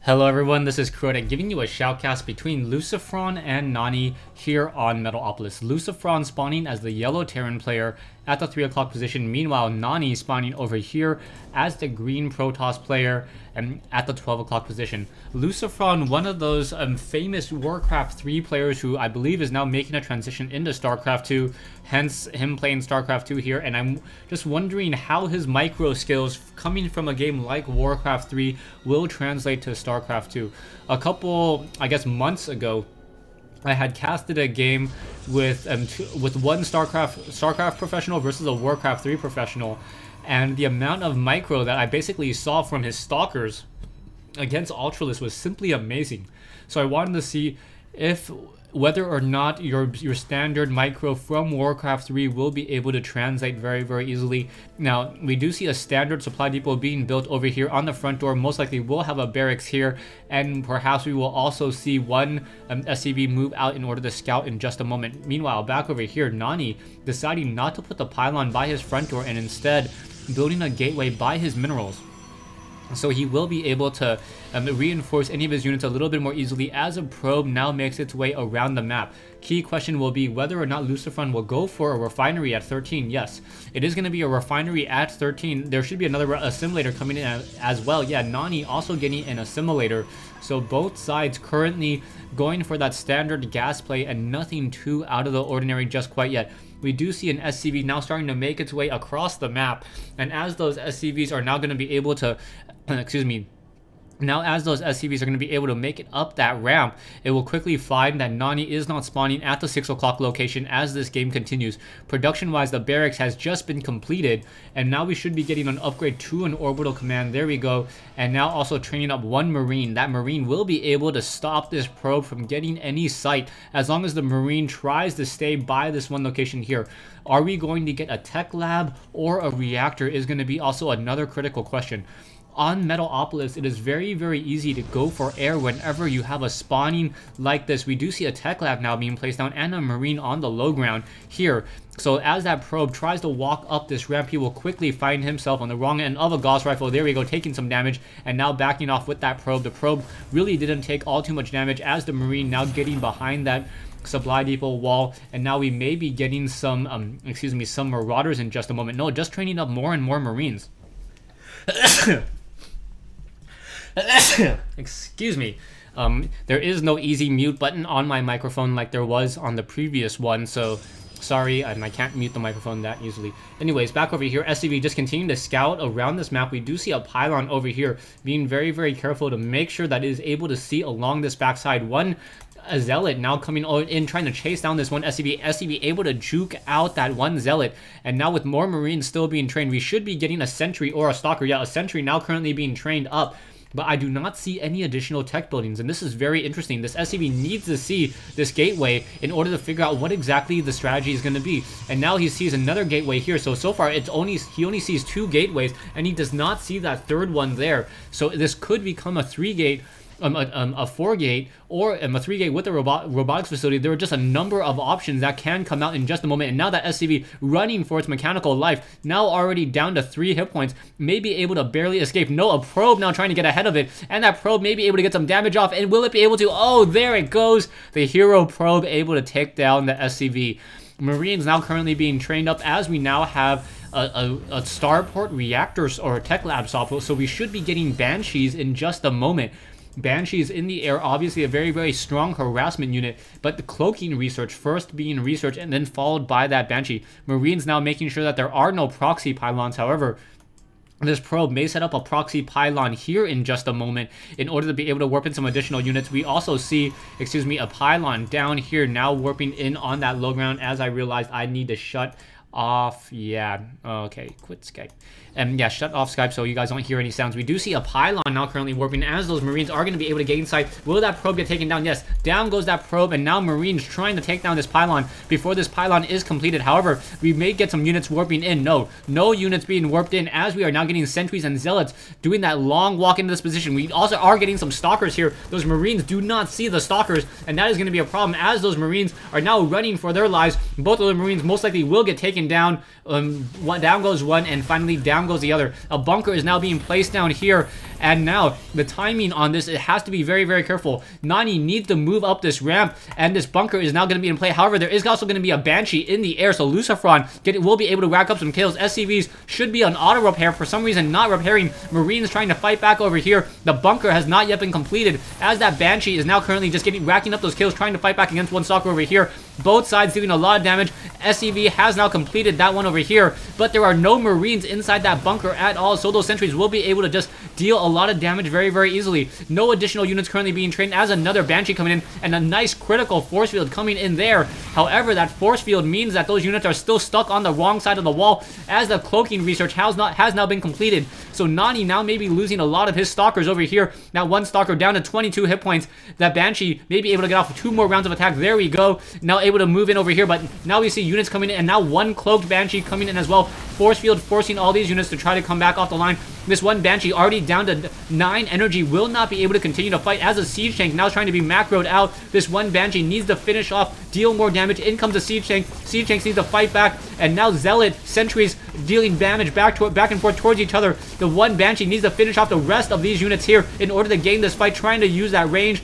Hello everyone, this is Crota giving you a shoutcast between Lucifron and NaNi here on Metalopolis. Lucifron spawning as the yellow Terran player at the 3 o'clock position, meanwhile NaNi spawning over here as the green Protoss player at the 12 o'clock position. Lucifron, one of those famous Warcraft 3 players who I believe is now making a transition into StarCraft 2, hence him playing StarCraft 2 here, and I'm just wondering how his micro skills coming from a game like Warcraft 3 will translate to StarCraft 2. A couple, I guess, months ago, I had casted a game with one StarCraft professional versus a Warcraft 3 professional, and the amount of micro that I basically saw from his stalkers against Ultralisk was simply amazing. So I wanted to see whether or not your standard micro from Warcraft 3 will be able to translate very easily. Now, we do see a standard supply depot being built over here on the front door. Most likely we'll have a barracks here, and perhaps we will also see one SCV move out in order to scout in just a moment. Meanwhile, back over here, NaNi deciding not to put the pylon by his front door and instead building a gateway by his minerals. So he will be able to reinforce any of his units a little bit more easily as a probe now makes its way around the map. Key question will be whether or not Lucifron will go for a refinery at 13. Yes, it is going to be a refinery at 13. There should be another assimilator coming in as well. Yeah, NaNi also getting an assimilator. So both sides currently going for that standard gas play and nothing too out of the ordinary just quite yet. We do see an SCV now starting to make its way across the map, and as those SCVs are now going to be able to, now as those SCVs are going to be able to make it up that ramp, it will quickly find that NaNi is not spawning at the 6 o'clock location as this game continues. Production-wise, the barracks has just been completed, and now we should be getting an upgrade to an orbital command. There we go. And now also training up one Marine. That Marine will be able to stop this probe from getting any sight as long as the Marine tries to stay by this one location here. Are we going to get a tech lab or a reactor is going to be also another critical question. On Metalopolis, it is very easy to go for air whenever you have a spawning like this. We do see a tech lab now being placed down and a Marine on the low ground here. So as that probe tries to walk up this ramp, he will quickly find himself on the wrong end of a Gauss rifle. There we go, taking some damage and now backing off with that probe. The probe really didn't take all too much damage as the Marine now getting behind that supply depot wall, and now we may be getting some some marauders in just a moment. No, just training up more and more Marines. Excuse me. There is no easy mute button on my microphone like there was on the previous one, so sorry, and I can't mute the microphone that easily. Anyways, back over here, SCV just continuing to scout around this map. We do see a pylon over here, being very careful to make sure that it is able to see along this backside. A zealot now coming in trying to chase down this one SCV able to juke out that one zealot, and now with more Marines still being trained, we should be getting a sentry or a stalker. Yeah, a sentry now currently being trained up, but I do not see any additional tech buildings, and this is very interesting. This SCV needs to see this gateway in order to figure out what exactly the strategy is going to be, and now he sees another gateway here. So far he only sees 2 gateways, and he does not see that third one there. So this could become a 3-gate, a 4-gate, or a 3-gate with a robotics facility. There are just a number of options that can come out in just a moment, and now that SCV running for its mechanical life, now already down to 3 hit points, may be able to barely escape. No, a probe now trying to get ahead of it, and that probe may be able to get some damage off, and will it be able to? Oh, there it goes! The hero probe able to take down the SCV. Marines now currently being trained up as we now have a starport reactors or a tech lab software, so we should be getting Banshees in just a moment. Banshees in the air, obviously a very strong harassment unit, but the cloaking research first being researched and then followed by that Banshee. Marines now making sure that there are no proxy pylons. However, this probe may set up a proxy pylon here in just a moment in order to be able to warp in some additional units. We also see, a pylon down here now warping in on that low ground as I realized I need to shut off. Yeah, okay, quit Skype. And yeah, shut off Skype so you guys don't hear any sounds. We do see a pylon now currently warping as those Marines are going to be able to gain sight. Will that probe get taken down? Yes, down goes that probe, and now Marines trying to take down this pylon before this pylon is completed. However, we may get some units warping in. No units being warped in as we are now getting sentries and zealots doing that long walk into this position. We also are getting some stalkers here. Those Marines do not see the stalkers, and that is going to be a problem as those Marines are now running for their lives. Both of the Marines most likely will get taken down. Down goes one, and finally down goes the other. A bunker is now being placed down here And now, the timing on this, it has to be very, very careful. NaNi needs to move up this ramp, and this bunker is now going to be in play. However, there is also going to be a Banshee in the air, so Lucifron will be able to rack up some kills. SCVs should be on auto repair. For some reason, not repairing. Marines trying to fight back over here. The bunker has not yet been completed, as that Banshee is now currently just racking up those kills, trying to fight back against one stalker over here. Both sides doing a lot of damage. SCV has now completed that one over here, but there are no Marines inside that bunker at all, so those sentries will be able to just deal a lot of damage very, very easily. No additional units currently being trained, as another Banshee coming in, and a nice critical force field coming in there. However, that force field means that those units are still stuck on the wrong side of the wall, as the cloaking research has now been completed. So NaNi now may be losing a lot of his stalkers over here. Now one stalker down to 22 hit points. That Banshee may be able to get off 2 more rounds of attack. There we go. Now able to move in over here, but now we see units coming in, and now one cloaked Banshee coming in as well. Force field forcing all these units to try to come back off the line. This one Banshee already down to 9 energy will not be able to continue to fight, as a siege tank now trying to be macroed out. This one Banshee needs to finish off, deal more damage. In comes the siege tank. Siege tanks need to fight back, and now Zealot sentries dealing damage back and forth towards each other. The one Banshee needs to finish off the rest of these units here in order to gain this fight, trying to use that range.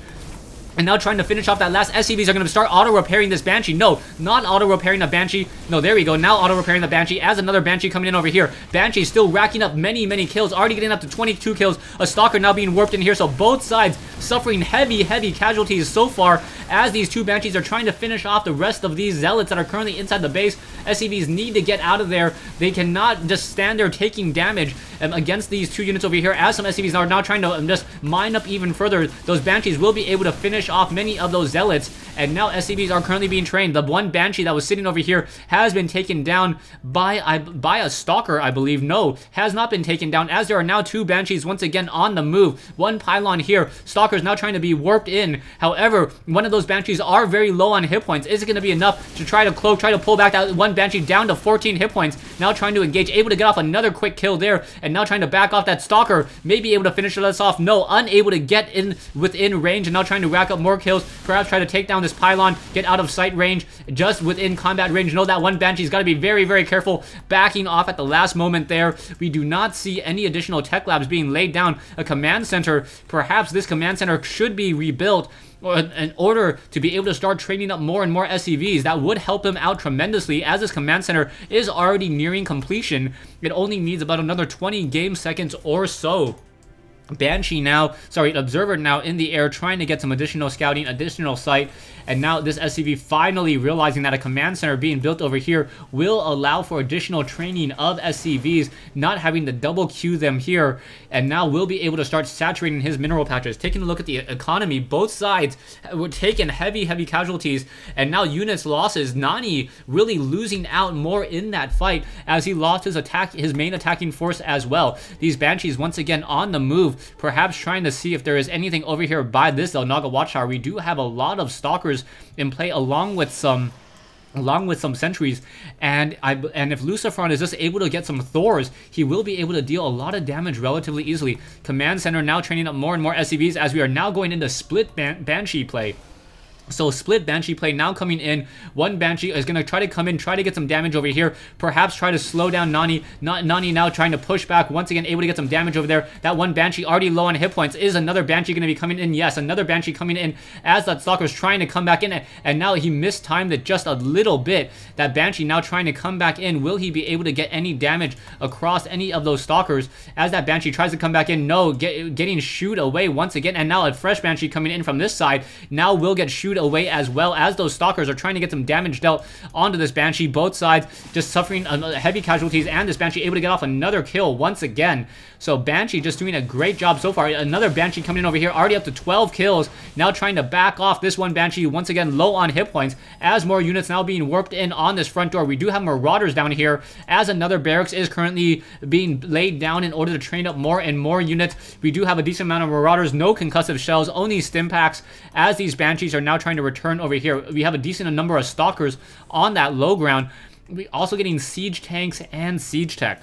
And now trying to finish off that last. SCVs are going to start auto-repairing this Banshee. No, not auto-repairing the Banshee. No, there we go. Now auto-repairing the Banshee, as another Banshee coming in over here. Banshee still racking up many, many kills. Already getting up to 22 kills. A Stalker now being warped in here. So both sides suffering heavy, heavy casualties so far, as these 2 Banshees are trying to finish off the rest of these Zealots that are currently inside the base. SCVs need to get out of there. They cannot just stand there taking damage against these 2 units over here, as some SCVs are now trying to just mine up even further. Those Banshees will be able to finish off many of those Zealots, and now SCVs are currently being trained. The one Banshee that was sitting over here has been taken down by a Stalker, I believe. No, has not been taken down, as there are now 2 Banshees once again on the move. One pylon here. Stalker's now trying to be warped in. However, one of those Banshees are very low on hit points. Is it going to be enough to try to pull back that one Banshee down to 14 hit points? Now trying to engage, able to get off another quick kill there, and now trying to back off that Stalker. Maybe able to finish this off. No, unable to get in within range, and now trying to rack up more kills. Perhaps try to take down this pylon, get out of sight range, just within combat range. No, that one Banshee's got to be very, very careful, backing off at the last moment there. We do not see any additional tech labs being laid down. A command center, perhaps this command center should be rebuilt in order to be able to start training up more and more SCVs. That would help them out tremendously, as this command center is already nearing completion. It only needs about another 20 game seconds or so. Observer now in the air, trying to get some additional scouting, additional sight, and now this SCV finally realizing that a command center being built over here will allow for additional training of SCVs, not having to double queue them here, and now will be able to start saturating his mineral patches. Taking a look at the economy, both sides were taking heavy, heavy casualties, and now units losses. NaNi really losing out more in that fight, as he lost his main attacking force as well. These Banshees once again on the move, perhaps trying to see if there is anything over here by this Naga Watchtower. We do have a lot of Stalkers in play, along with some sentries, and if Lucifron is just able to get some Thors, he will be able to deal a lot of damage relatively easily. Command center now training up more and more SCVs, as we are now going into split Banshee play. So split Banshee play now coming in. One Banshee is going to try to come in, try to get some damage over here. Perhaps try to slow down NaNi. NaNi now trying to push back. Once again, able to get some damage over there. That one Banshee already low on hit points. Is another Banshee going to be coming in? Yes, another Banshee coming in, as that Stalker's trying to come back in. And now he mistimed it just a little bit. That Banshee now trying to come back in. Will he be able to get any damage across any of those Stalkers? As that Banshee tries to come back in. No, getting shooed away once again. And now a fresh Banshee coming in from this side. Now will get shooed away, as well as those Stalkers are trying to get some damage dealt onto this Banshee. Both sides just suffering heavy casualties, and this Banshee able to get off another kill once again. So Banshee just doing a great job so far. Another Banshee coming in over here, already up to 12 kills. Now trying to back off this one Banshee, once again low on hit points, as more units now being warped in on this front door. We do have Marauders down here, as another barracks is currently being laid down in order to train up more and more units. We do have a decent amount of Marauders, no concussive shells, only stim packs, as these Banshees are now trying to return over here. We have a decent number of Stalkers on that low ground. We also getting siege tanks and siege tech.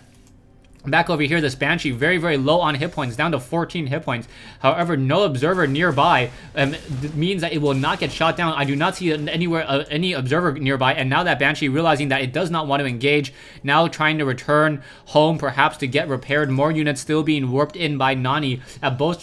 Back over here, this Banshee very, very low on hit points, down to 14 hit points. However, no observer nearby means that it will not get shot down. I do not see anywhere any observer nearby, and now that Banshee realizing that it does not want to engage, now trying to return home, perhaps to get repaired. More units still being warped in by NaNi,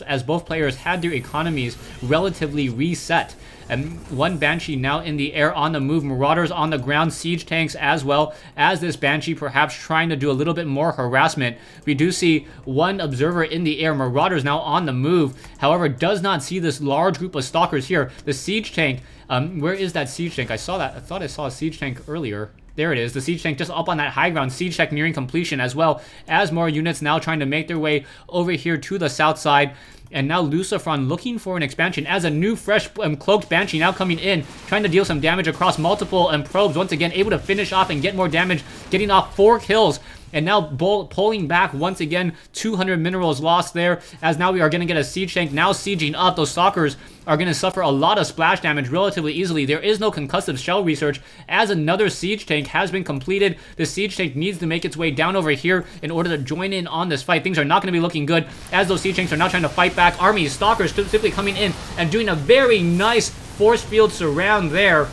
as both players had their economies relatively reset. And one Banshee now in the air on the move, Marauders on the ground, siege tanks as well as this Banshee perhaps trying to do a little bit more harassment. We do see one observer in the air, Marauders now on the move, however does not see this large group of stalkers here. The siege tank, where is that siege tank? I thought I saw a siege tank earlier. There it is, the siege tank just up on that high ground, siege tank nearing completion, as well as more units now trying to make their way over here to the south side. And now Lucifron looking for an expansion as a new fresh cloaked Banshee now coming in, trying to deal some damage across multiple probes. Once again, able to finish off and get more damage, getting off 4 kills. And now pulling back once again, 200 minerals lost there, as now we are going to get a siege tank now sieging up. Those stalkers are going to suffer a lot of splash damage relatively easily. There is no concussive shell research, as another siege tank has been completed. The siege tank needs to make its way down over here in order to join in on this fight. Things are not going to be looking good, as those siege tanks are now trying to fight back. Armies, stalkers simply coming in and doing a very nice force field surround there.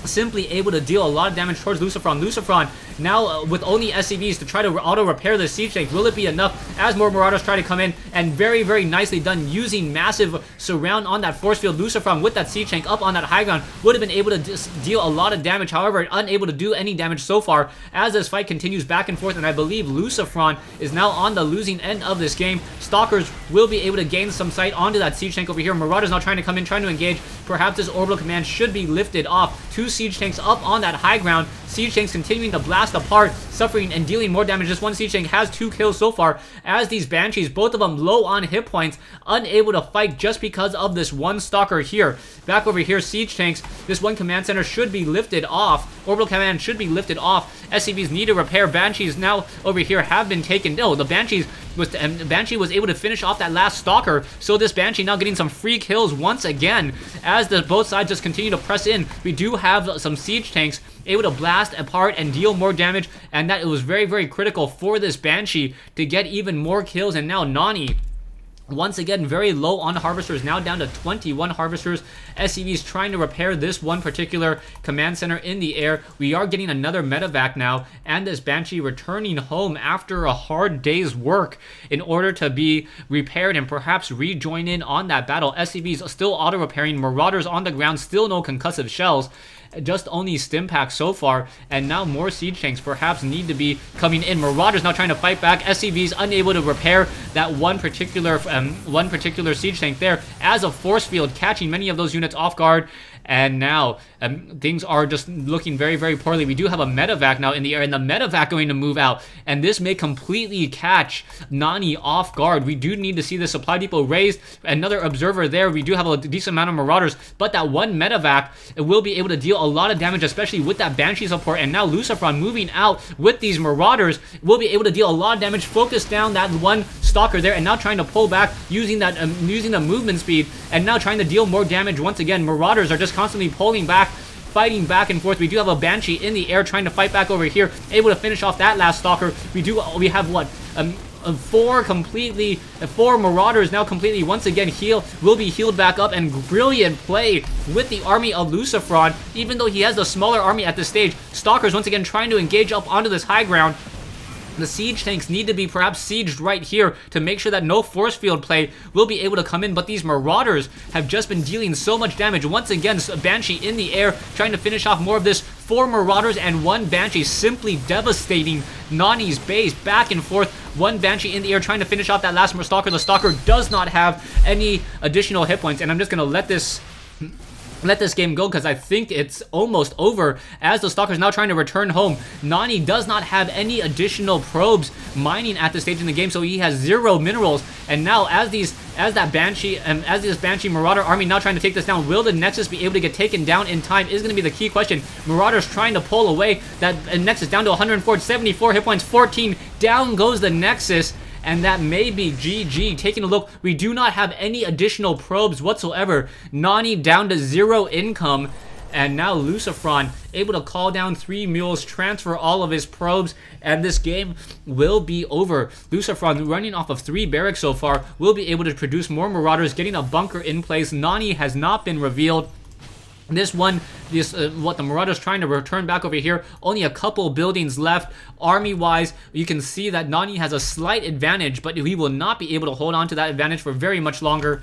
Simply able to deal a lot of damage towards Lucifron. Lucifron now with only SCVs to try to auto-repair the siege tank. Will it be enough as more Marauders try to come in? And very, very nicely done using massive surround on that force field. Lucifron with that siege tank up on that high ground would have been able to deal a lot of damage. However, unable to do any damage so far as this fight continues back and forth. And I believe Lucifron is now on the losing end of this game. Stalkers will be able to gain some sight onto that siege tank over here. Marauders now trying to come in, trying to engage. Perhaps this orbital command should be lifted off. 2 siege tanks up on that high ground. Siege tanks continuing to blast apart, suffering and dealing more damage. This one siege tank has 2 kills so far, as these Banshees, both of them low on hit points, unable to fight just because of this one stalker here. Back over here, siege tanks, this one command center should be lifted off. Orbital command should be lifted off. SCVs need to repair. Banshees now over here have been taken. No, the Banshees Banshee was able to finish off that last stalker, so this Banshee now getting some free kills once again as both sides just continue to press in. We do have some siege tanks able to blast apart and deal more damage, and that it was very, very critical for this Banshee to get even more kills. And now NaNi once again very low on harvesters, now down to 21 harvesters. SCVs trying to repair this one particular command center in the air. We are getting another medevac now, and this Banshee returning home after a hard day's work in order to be repaired and perhaps rejoin in on that battle. SCVs still auto-repairing. Marauders on the ground, still no concussive shells. Just only stim packs so far, and now more siege tanks perhaps need to be coming in. Marauders now trying to fight back. SCVs unable to repair that one particular siege tank there, as a force field catching many of those units off guard. And now things are just looking very, very poorly. We do have a medevac now in the air, and the medevac going to move out, and this may completely catch NaNi off guard. We do need to see the supply depot raised. Another observer there. We do have a decent amount of Marauders, but that one medevac will be able to deal a lot of damage, especially with that Banshee support. And now Lucifron moving out with these Marauders will be able to deal a lot of damage, focus down that one stalker there, and now trying to pull back using that using the movement speed, and now trying to deal more damage once again. Marauders are just constantly pulling back, fighting back and forth. We do have a Banshee in the air trying to fight back over here, able to finish off that last stalker. We have what, 4 Marauders now completely once again will be healed back up, and brilliant play with the army of Lucifron. Even though he has the smaller army at this stage, stalkers once again trying to engage up onto this high ground. The siege tanks need to be perhaps sieged right here to make sure that no force field play will be able to come in, but these Marauders have just been dealing so much damage. Once again, Banshee in the air trying to finish off more of this. 4 Marauders and 1 Banshee simply devastating NaNi's base back and forth. 1 Banshee in the air trying to finish off that last stalker. The stalker does not have any additional hit points, and I'm just going to let this game go because I think it's almost over, as the stalkers now trying to return home. NaNi does not have any additional probes mining at this stage in the game, so he has 0 minerals. And now as this Banshee Marauder army now trying to take this down, will the Nexus be able to get taken down in time is going to be the key question. Marauders trying to pull away that Nexus down to 104, 74 hit points, 14. Down goes the Nexus. And that may be GG. Taking a look, we do not have any additional probes whatsoever. NaNi down to 0 income. And now Lucifron able to call down 3 mules, transfer all of his probes, and this game will be over. Lucifron, running off of 3 barracks so far, will be able to produce more Marauders, getting a bunker in place. NaNi has not been revealed. What the Marauders trying to return back over here, only a couple buildings left. Army-wise, you can see that NaNi has a slight advantage, but he will not be able to hold on to that advantage for very much longer.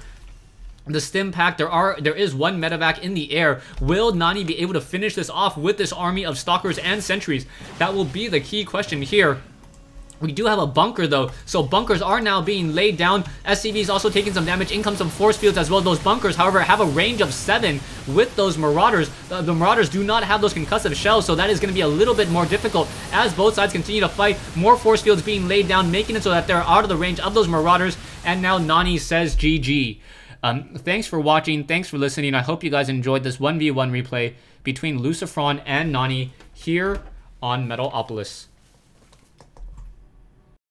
The stim pack, there is 1 medevac in the air. Will NaNi be able to finish this off with this army of stalkers and sentries? That will be the key question here. We do have a bunker though, so bunkers are now being laid down. SCV is also taking some damage. In comes some force fields as well. Those bunkers, however, have a range of 7 with those Marauders. The Marauders do not have those concussive shells, so that is going to be a little bit more difficult as both sides continue to fight. More force fields being laid down, making it so that they're out of the range of those Marauders. And now NaNi says GG. Thanks for watching. Thanks for listening. I hope you guys enjoyed this 1v1 replay between Lucifron and NaNi here on Metalopolis.